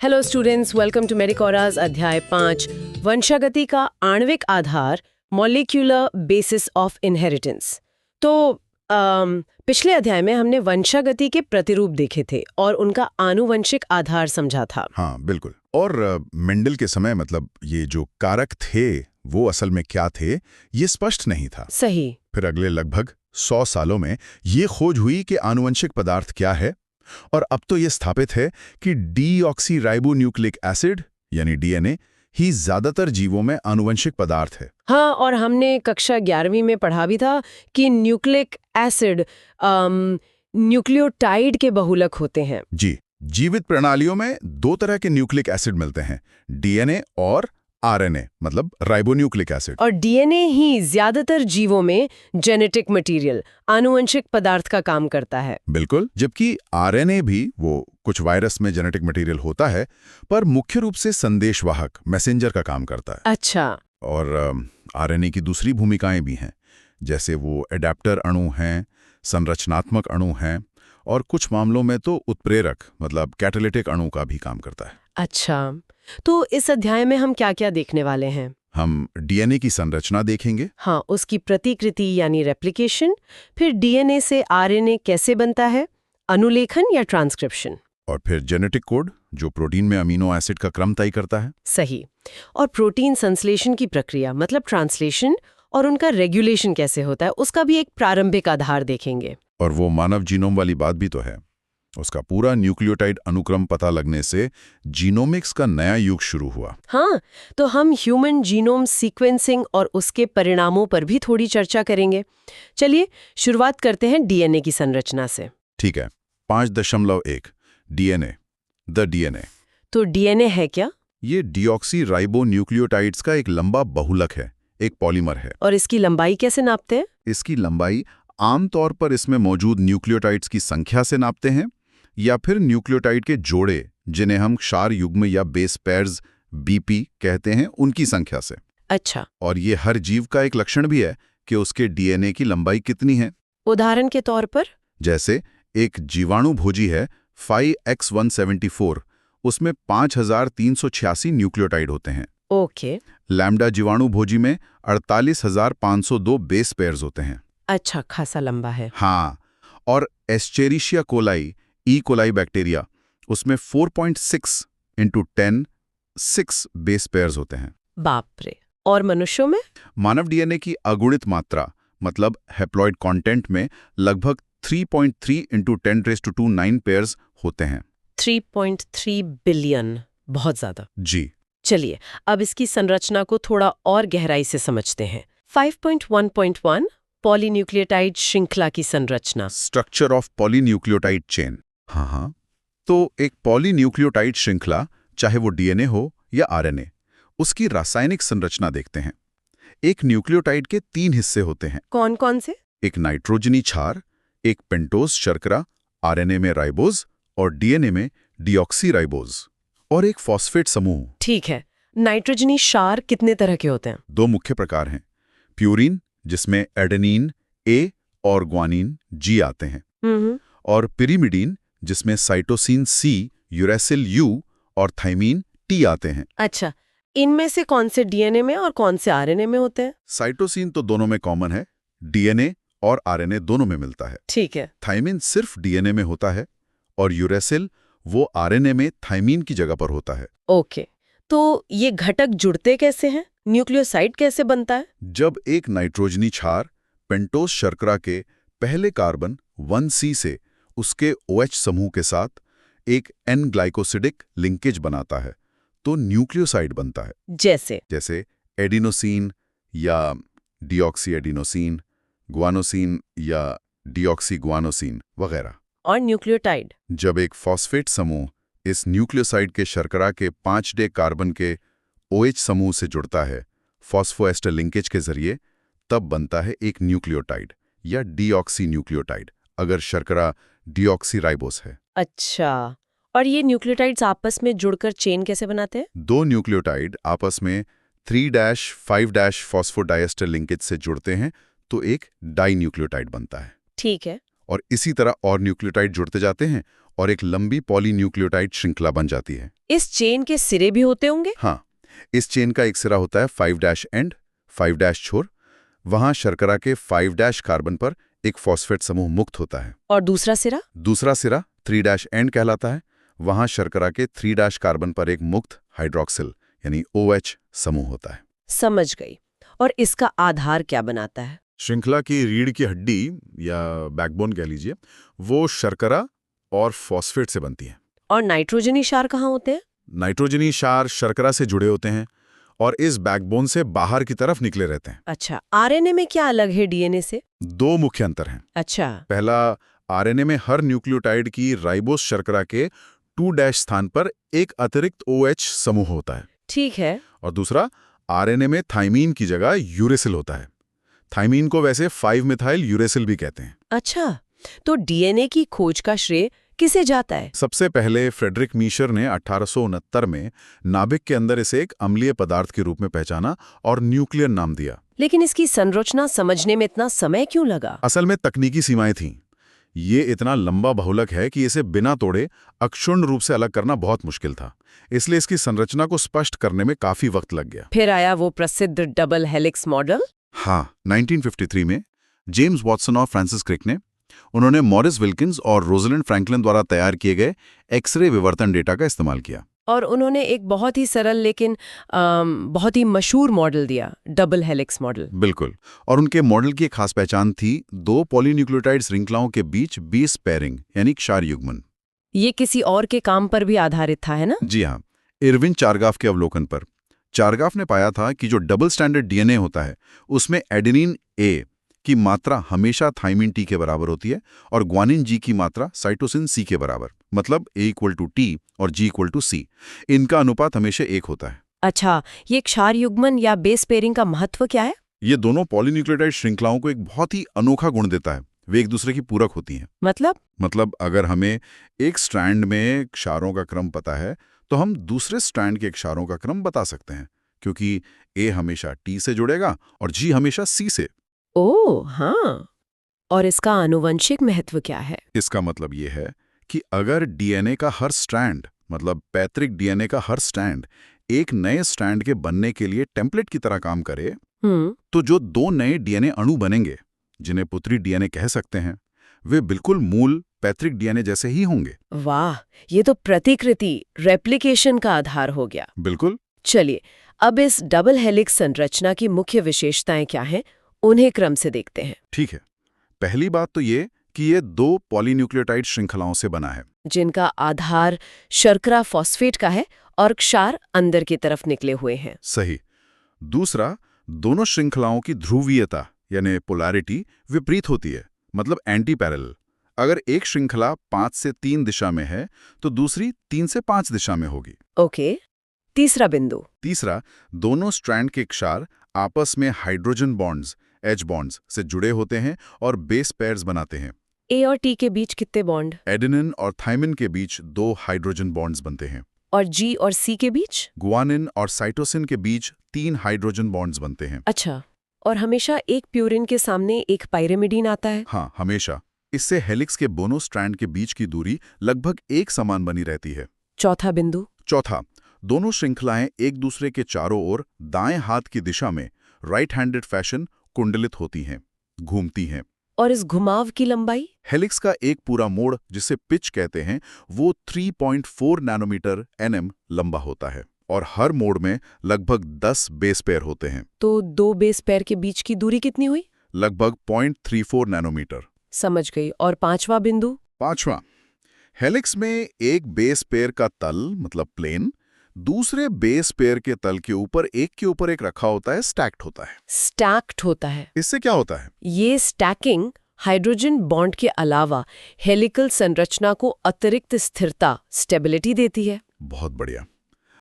Hello students, welcome to मेडिकोरास अध्याय 5 वंशागति का आणविक आधार मॉलिक्यूलर बेसिस ऑफ इनहेरिटेंस। तो पिछले अध्याय में हमने वंशागति के प्रतिरूप देखे थे और उनका आनुवंशिक आधार समझा था। हाँ बिल्कुल। और मेंडल के समय मतलब ये जो कारक थे वो असल में क्या थे ये स्पष्ट नहीं था। सही। फिर अगले लगभग 100 सालों में ये खोज हुई कि आनुवंशिक पदार्थ क्या है, और अब तो ये स्थापित है कि डीऑक्सीराइबोन्यूक्लिक एसिड यानी डीएनए ही ज्यादातर जीवों में आनुवंशिक पदार्थ है। हाँ, और हमने कक्षा 11वीं में पढ़ा भी था कि न्यूक्लिक एसिड न्यूक्लियोटाइड के बहुलक होते हैं। जी, जीवित प्रणालियों में दो तरह के न्यूक्लिक एसिड मिलते हैं, डीएनए और आरएनए मतलब राइबोन्यूक्लिक एसिड। और डीएनए ही ज्यादातर जीवों में जेनेटिक मटेरियल आनुवंशिक पदार्थ का काम करता है। बिल्कुल, जबकि आरएनए भी वो कुछ वायरस में जेनेटिक मटेरियल होता है, पर मुख्य रूप से संदेशवाहक मैसेंजर का काम करता है। अच्छा। और आरएनए की दूसरी भूमिकाएं भी हैं, जैसे वो एडेप्टर अणु हैं, संरचनात्मक अणु हैं, और कुछ मामलों में तो उत्प्रेरक मतलब कैटालिटिक अणु का भी काम करता है। अच्छा, तो इस अध्याय में हम क्या-क्या देखने वाले हैं? हम डीएनए की संरचना देखेंगे। हाँ, उसकी प्रतिकृति यानी रेप्लिकेशन, फिर डीएनए से आरएनए कैसे बनता है, अनुलेखन या ट्रांसक्रिप्शन। और फिर जेनेटिक कोड जो प्रोटीन में अमीनो एसिड का क्रम तय करता है। सही। और प्रोटीन संश्लेषण की प्रक्रिया मतलब ट्रांसलेशन और उनका रेगुलेशन कैसे होता है, उसका भी एक प्रारंभिक आधार देखेंगे। और वो मानव जीनोम वाली बात भी तो है, उसका पूरा न्यूक्लियोटाइड अनुक्रम पता लगने से जीनोमिक्स का नया युग शुरू हुआ। हाँ, तो हम ह्यूमन जीनोम सीक्वेंसिंग और उसके परिणामों पर भी थोड़ी चर्चा करेंगे। चलिए शुरुआत करते हैं डीएनए की संरचना से। ठीक है, 5.1 डीएनए, द डीएनए। तो डीएनए है क्या? ये डीऑक्सीराइबोन्यूक्लियोटाइड्स का एक लंबा बहुलक है, एक पॉलीमर है। और इसकी लंबाई कैसे नापते हैं? इसकी लंबाई आमतौर पर इसमें मौजूद न्यूक्लियोटाइड्स की संख्या से नापते हैं, या फिर न्यूक्लियोटाइड के जोड़े जिन्हें हम क्षार युग्म या बेस पेयर्स बीपी कहते हैं उनकी संख्या से। अच्छा। और ये हर जीव का एक लक्षण भी है कि उसके डीएनए की लंबाई कितनी है। उदाहरण के तौर पर? जैसे एक जीवाणु भोजी है 5X174, उसमें 5386 न्यूक्लियोटाइड होते हैं। ओके। लैम्डा जीवाणु भोजी में 48502 बेस पेयर्स होते हैं। अच्छा, खासा लंबा है। हाँ, और एस्चेरिशिया कोलाई ई कोलाई बैक्टीरिया, उसमें 4.6 × 10 6 बेस पेयर्स होते हैं। बाप रे। और मनुष्यों में? मानव डीएनए की अगुणित मात्रा मतलब हैप्लॉइड कंटेंट में लगभग 3.3 × 10⁻²9 पेयर्स होते हैं। 3.3 बिलियन, बहुत ज्यादा। जी। चलिए अब इसकी संरचना को थोड़ा और गहराई से समझते हैं। 5.1.1 पॉलीन्यूक्लियोटाइड श्रृंखला की संरचना। Structure of polynucleotide chain. हाँ, तो एक पॉलीन्यूक्लियोटाइड श्रृंखला, चाहे वो डीएनए हो या आरएनए, उसकी रासायनिक संरचना देखते हैं। एक न्यूक्लियोटाइड के 3 हिस्से होते हैं। कौन कौन से? एक नाइट्रोजनी क्षार, एक पेंटोज शर्करा, आरएनए में राइबोज और डीएनए में डीऑक्सीराइबोज, और एक फॉस्फेट समूह। ठीक है। नाइट्रोजनी क्षार कितने तरह के होते हैं? 2 मुख्य प्रकार हैं, प्यूरिन जिसमें एडेनिन ए और ग्वानिन जी आते हैं, और पिरिमिडीन जिसमें साइटोसिन सी, यूरेसिल यू और थाइमीन टी आते हैं। अच्छा, इनमें से कौन से डीएनए में और कौन से आरएनए में होते हैं? साइटोसिन तो दोनों में कॉमन है, डीएनए और आरएनए दोनों में मिलता है। ठीक है। थाइमीन सिर्फ डीएनए में होता है, और यूरेसिल वो आरएनए में थाइमीन की जगह पर होता है। ओके, तो ये घटक जुड़ते कैसे हैं? न्यूक्लियोसाइड कैसे बनता है? जब एक नाइट्रोजनी क्षार पेंटोज शर्करा के पहले कार्बन 1C से उसके OH समूह के साथ एक N ग्लाइकोसिडिक लिंकेज बनाता है, तो न्यूक्लियोसाइड बनता है। जैसे एडिनोसिन या डीऑक्सी एडिनोसिन, ग्वानोसिन या डीऑक्सी ग्वानोसिन वगैरह। और न्यूक्लियोटाइड? जब एक फॉस्फेट समूह इस न्यूक्लियोसाइड के शर्करा के 5D कार्बन के OH समूह से जुड़ता है फॉस्फोएस्टर लिंकेज के जरिए, तब बनता है एक न्यूक्लियोटाइड या डीऑक्सी न्यूक्लियोटाइड, अगर शर्करा डीऑक्सीराइबोस है। अच्छा, और ये न्यूक्लियोटाइड्स आपस में जुड़कर चेन कैसे बनाते हैं? 2 न्यूक्लियोटाइड आपस में 3-5- फॉस्फोडाइएस्टर लिंकेज से जुड़ते हैं तो एक डाई न्यूक्लियोटाइड बनता है। ठीक है। और इसी तरह और न्यूक्लियोटाइड जुड़ते जाते हैं और एक लंबी पॉलीन्यूक्लियोटाइड श्रृंखला बन जाती है। इस चेन के सिरे भी होते होंगे? हाँ, इस चेन का एक सिरा होता है 5' एंड, 5' छोर। वहां शर्करा के 5' कार्बन पर एक फॉस्फेट समूह मुक्त होता है। और दूसरा सिरा? दूसरा सिरा 3' एंड कहलाता है। वहां शर्करा के 3' कार्बन पर एक मुक्त हाइड्रोक्सिल यानी OH समूह होता है। समझ गई। और इसका आधार क्या बनाता है? श्रृंखला की रीढ़ की हड्डी या बैकबोन कह लीजिए, वो शर्करा और फॉस्फेट से बनती है। और नाइट्रोजनी क्षार कहाँ होते हैं? नाइट्रोजनी क्षार शर्करा से जुड़े होते हैं और इस बैकबोन से बाहर की तरफ निकले रहते हैं। अच्छा, आरएनए में क्या अलग है डीएनए से? 2 मुख्य अंतर हैं। अच्छा। पहला, आरएनए में हर न्यूक्लियोटाइड की राइबोस शर्करा के 2' स्थान पर एक अतिरिक्त OH समूह होता है। ठीक है। और दूसरा, आरएनए में थाइमीन की जगह यूरेसिल होता है। थाइमीन को वैसे 5-मिथाइल यूरेसिल भी कहते हैं। अच्छा, तो डीएनए की खोज का श्रेय किसे जाता है? सबसे पहले फ्रेडरिक मीशर ने 1869 में नाभिक के अंदर इसे एक अम्लीय पदार्थ के रूप में पहचाना और न्यूक्लियर नाम दिया। लेकिन इसकी संरचना समझने में इतना समय क्यों लगा? असल में तकनीकी सीमाएं थीं। ये इतना लंबा बहुलक है कि इसे बिना तोड़े अक्षुण्ण रूप से अलग करना बहुत मुश्किल था। इसलिए इसकी संरचना को स्पष्ट करने में काफी वक्त लग गया। फिर आया वो प्रसिद्ध डबल हेलिक्स मॉडल। हाँ, 1953 में जेम्स वॉटसन और फ्रांसिस crick ने उन्होंने मॉरिस विल्किंस और रोजलिंड फ्रैंकलिन द्वारा तैयार किए गए एक्सरे विवर्तन डेटा का इस्तेमाल किया। और उन्होंने एक बहुत ही सरल लेकिन बहुत ही मशहूर मॉडल दिया, डबल हेलिक्स मॉडल। बिल्कुल। और उनके मॉडल की एक खास पहचान थी 2 पॉलीन्यूक्लियोटाइड श्रृंखलाओं के बीच बेस पेयरिंग यानी क्षार युग्मन। ये किसी और के काम पर भी आधारित था, है ना? जी हाँ, इरविन चारगाफ के अवलोकन पर। चारगाफ ने पाया था कि जो डबल स्टैंडर्ड डीएनए होता है उसमें एडेनिन ए की मात्रा हमेशा थाइमिन टी के बराबर होती है और ग्वानिन जी की मात्रा साइटोसिन सी के बराबर, मतलब A=T और G=C। इनका अनुपात हमेशा 1 होता है। अच्छा, ये क्षार युग्मन या बेस पेयरिंग का महत्व क्या है? ये दोनों पॉलीन्यूक्लियोटाइड श्रृंखलाओं को एक बहुत ही अनोखा गुण देता है। वे एक दूसरे की पूरक होती हैं। मतलब अगर हमें एक स्ट्रैंड में क्षारों का क्रम पता है तो हम दूसरे स्ट्रैंड के क्षारों का क्रम बता सकते हैं, क्योंकि A हमेशा T से जुड़ेगा और G हमेशा C से। ओह हाँ। और इसका आनुवंशिक महत्व क्या है? इसका मतलब ये है कि अगर डीएनए का हर स्ट्रैंड, मतलब पैतृक डीएनए का हर स्ट्रैंड एक नए स्ट्रैंड के बनने के लिए टेम्पलेट की तरह काम करे, तो जो 2 नए डीएनए अणु बनेंगे, जिन्हें पुत्री डीएनए कह सकते हैं, वे बिल्कुल मूल पैतृक डीएनए जैसे ही होंगे। वाह, ये तो प्रतिकृति, रेप्लिकेशन का आधार हो गया। बिल्कुल। चलिए, अब इस डबल हेलिक्स संरचना की मुख्य विशेषताएं क्या हैं, उन्हें क्रम से देखते हैं। ठीक है। पहली बात तो ये कि ये 2 पॉलीन्यूक्लियोटाइड श्रृंखलाओं से बना है, जिनका आधार शर्करा फॉस्फेट का है और क्षार अंदर की तरफ निकले हुए हैं। सही। दूसरा, दोनों श्रृंखलाओं की ध्रुवीयता यानी पोलैरिटी विपरीत होती है, मतलब एंटी पैरेलल। अगर एक श्रृंखला 5 से 3 दिशा में है तो दूसरी 3 से 5 दिशा में होगी। ओके। तीसरा बिंदु। तीसरा, दोनों स्ट्रैंड के क्षार आपस में हाइड्रोजन बॉन्ड्स H बॉन्ड्स से जुड़े होते हैं और बेस पेयर्स बनाते हैं। A और T के बीच कितने बॉन्ड? एडेनिन और थाइमिन के बीच 2 हाइड्रोजन बॉन्ड्स बनते हैं। और G और C के बीच? ग्वानिन और साइटोसिन के बीच 3 हाइड्रोजन बॉन्ड्स बनते हैं। अच्छा, और हमेशा एक प्यूरिन के सामने एक पाइरिमिडीन आता है? हाँ, हमेशा। इससे हेलिक्स के दोनों स्ट्रैंड के बीच की दूरी लगभग एक समान बनी रहती है। चौथा बिंदु। चौथा, दोनों श्रृंखलाएं एक दूसरे के चारों ओर दाएं हाथ की दिशा में राइट हैंडेड फैशन कुंडलित होती हैं, घूमती हैं। और इस घुमाव की लंबाई? हेलिक्स का एक पूरा मोड़, जिसे पिच कहते हैं, वो 3.4 नैनोमीटर nm लंबा होता है और हर मोड़ में लगभग 10 बेस पेयर होते हैं। तो 2 बेस पेयर के बीच की दूरी कितनी हुई? लगभग 0.34 नैनोमीटर। समझ गई। और पांचवा बिंदु? पांचवा, हेलिक्स में एक बेस पेयर का तल, मतलब प्लेन, दूसरे बेस पेयर के तल के ऊपर एक रखा होता है, स्टैक्ड होता है। स्टैक्ड होता है। इससे क्या होता है? ये स्टैकिंग हाइड्रोजन बॉन्ड के अलावा हेलिकल संरचना को अतिरिक्त स्थिरता, स्टेबिलिटी देती है। बहुत बढ़िया।